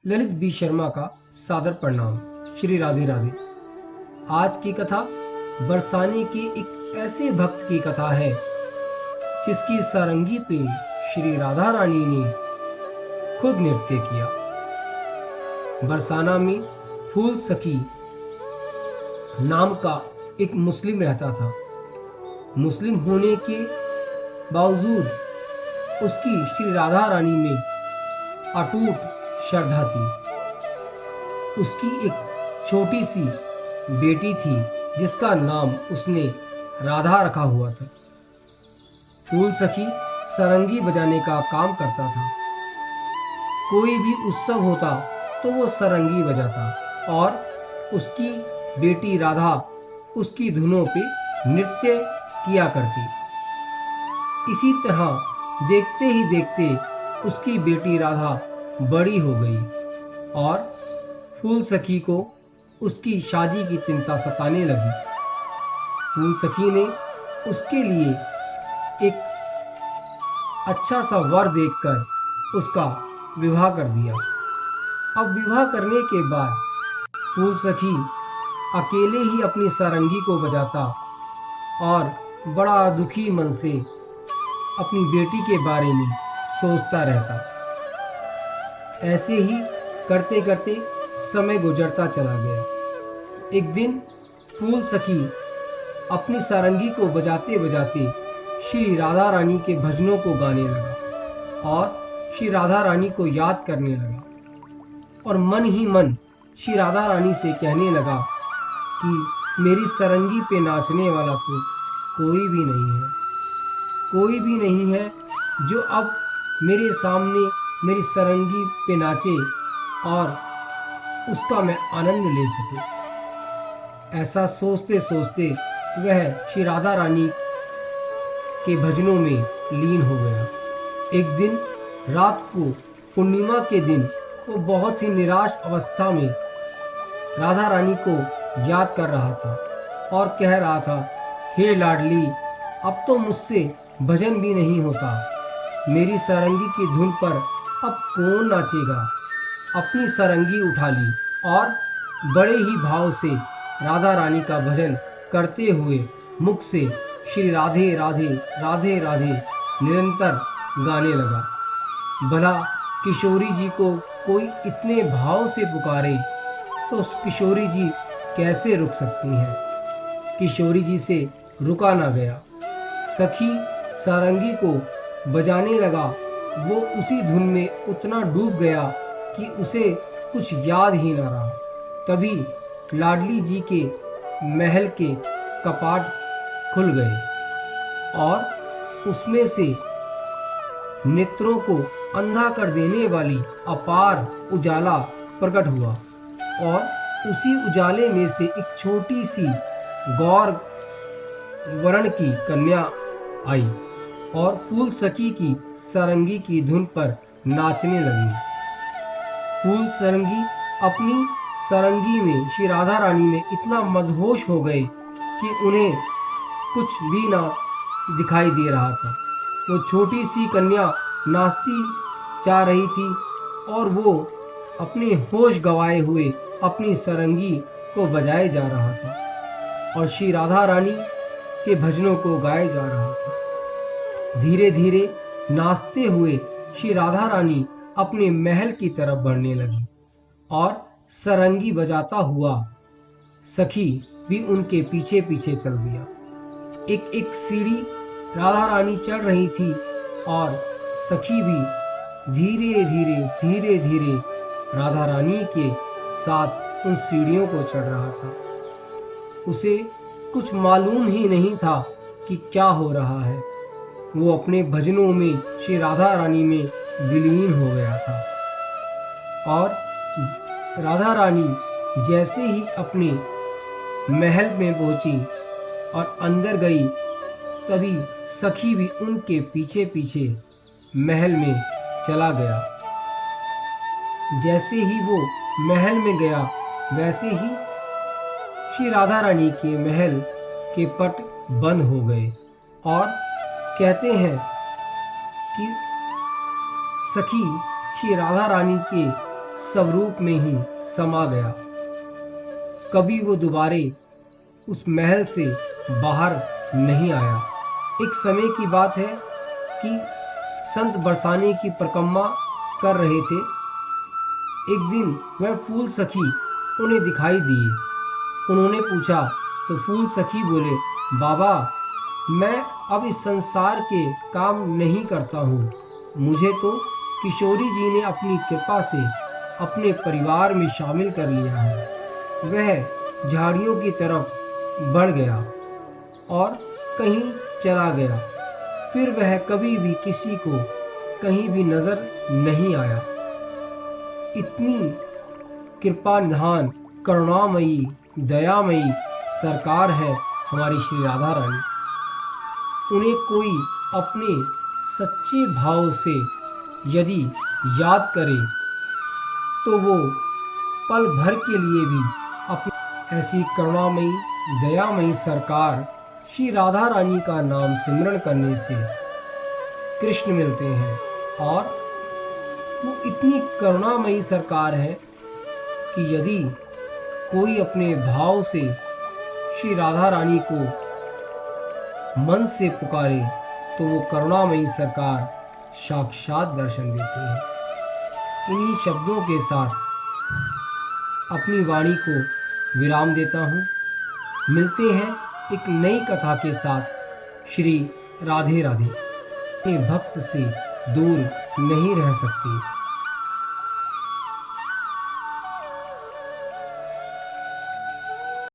Lalit B Sharma का सादर प्रणाम। श्री राधे राधे। आज की कथा बरसाने के एक ऐसे भक्त की कथा है जिसकी सारंगी पे श्री राधा रानी ने खुद नृत्य किया। बरसाना में फूल सखी नाम का एक मुस्लिम रहता था। मुस्लिम होने के बावजूद उसकी श्री राधा रानी में अटूट श्रद्धा थी। उसकी एक छोटी सी बेटी थी जिसका नाम उसने राधा रखा हुआ था। फूल सखी सारंगी बजाने का काम करता था। कोई भी उत्सव होता तो वो सारंगी बजाता और उसकी बेटी राधा उसकी धुनों पे नृत्य किया करती। इसी तरह देखते ही देखते उसकी बेटी राधा बड़ी हो गई और फूल सखी को उसकी शादी की चिंता सताने लगी। फूल सखी ने उसके लिए एक अच्छा सा वर देखकर उसका विवाह कर दिया। अब विवाह करने के बाद फूल सखी अकेले ही अपनी सारंगी को बजाता और बड़ा दुखी मन से अपनी बेटी के बारे में सोचता रहता। ऐसे ही करते करते समय गुजरता चला गया। एक दिन फूल सखी अपनी सारंगी को बजाते बजाते श्री राधा रानी के भजनों को गाने लगा और श्री राधा रानी को याद करने लगा और मन ही मन श्री राधा रानी से कहने लगा कि मेरी सारंगी पे नाचने वाला तो कोई भी नहीं है। कोई भी नहीं है जो अब मेरे सामने मेरी सारंगी पे नाचे और उसका मैं आनंद ले सकूं। ऐसा सोचते सोचते वह श्री राधा रानी के भजनों में लीन हो गया। एक दिन रात को पूर्णिमा के दिन वो बहुत ही निराश अवस्था में राधा रानी को याद कर रहा था और कह रहा था, हे लाडली, अब तो मुझसे भजन भी नहीं होता। मेरी सारंगी की धुन पर अब कौन नाचेगा। अपनी सारंगी उठा ली और बड़े ही भाव से राधा रानी का भजन करते हुए मुख से श्री राधे राधे राधे राधे निरंतर गाने लगा। भला किशोरी जी को कोई इतने भाव से पुकारे तो किशोरी जी कैसे रुक सकती हैं। किशोरी जी से रुका ना गया। सखी सारंगी को बजाने लगा। वो उसी धुन में उतना डूब गया कि उसे कुछ याद ही न रहा। तभी लाडली जी के महल के कपाट खुल गए और उसमें से नेत्रों को अंधा कर देने वाली अपार उजाला प्रकट हुआ और उसी उजाले में से एक छोटी सी गौर वर्ण की कन्या आई और फूल सखी की सारंगी की धुन पर नाचने लगी। फूल सारंगी अपनी सारंगी में श्री राधा रानी में इतना मदहोश हो गए कि उन्हें कुछ भी ना दिखाई दे रहा था। वो छोटी सी कन्या नाचती जा रही थी और वो अपने होश गंवाए हुए अपनी सारंगी को बजाए जा रहा था और श्री राधा रानी के भजनों को गाए जा रहा था। धीरे धीरे नाचते हुए श्री राधा रानी अपने महल की तरफ बढ़ने लगी और सारंगी बजाता हुआ सखी भी उनके पीछे पीछे चल दिया। एक एक सीढ़ी राधा रानी चढ़ रही थी और सखी भी धीरे धीरे धीरे धीरे राधा रानी के साथ उन सीढ़ियों को चढ़ रहा था। उसे कुछ मालूम ही नहीं था कि क्या हो रहा है। वो अपने भजनों में श्री राधा रानी में विलीन हो गया था और राधा रानी जैसे ही अपने महल में पहुंची और अंदर गई तभी सखी भी उनके पीछे पीछे महल में चला गया। जैसे ही वो महल में गया वैसे ही श्री राधा रानी के महल के पट बंद हो गए और कहते हैं कि सखी श्री राधा रानी के स्वरूप में ही समा गया। कभी वो दोबारे उस महल से बाहर नहीं आया। एक समय की बात है कि संत बरसाने की परिक्रमा कर रहे थे। एक दिन वह फूल सखी उन्हें दिखाई दिए। उन्होंने पूछा तो फूल सखी बोले, बाबा, मैं अब इस संसार के काम नहीं करता हूँ। मुझे तो किशोरी जी ने अपनी कृपा से अपने परिवार में शामिल कर लिया है। वह झाड़ियों की तरफ बढ़ गया और कहीं चला गया। फिर वह कभी भी किसी को कहीं भी नजर नहीं आया। इतनी कृपा निधान करुणामयी दयामयी सरकार है हमारी श्री राधा रानी। उन्हें कोई अपने सच्चे भाव से यदि याद करे तो वो पल भर के लिए भी अपनी ऐसी करुणामयी दयामयी सरकार श्री राधा रानी का नाम सिमरण करने से कृष्ण मिलते हैं। और वो इतनी करुणामयी सरकार है कि यदि कोई अपने भाव से श्री राधा रानी को मन से पुकारे तो वो करुणामयी सरकार साक्षात दर्शन देती है। इन्हीं शब्दों के साथ अपनी वाणी को विराम देता हूँ। मिलते हैं एक नई कथा के साथ। श्री राधे राधे। अपने भक्त से दूर नहीं रह सकती।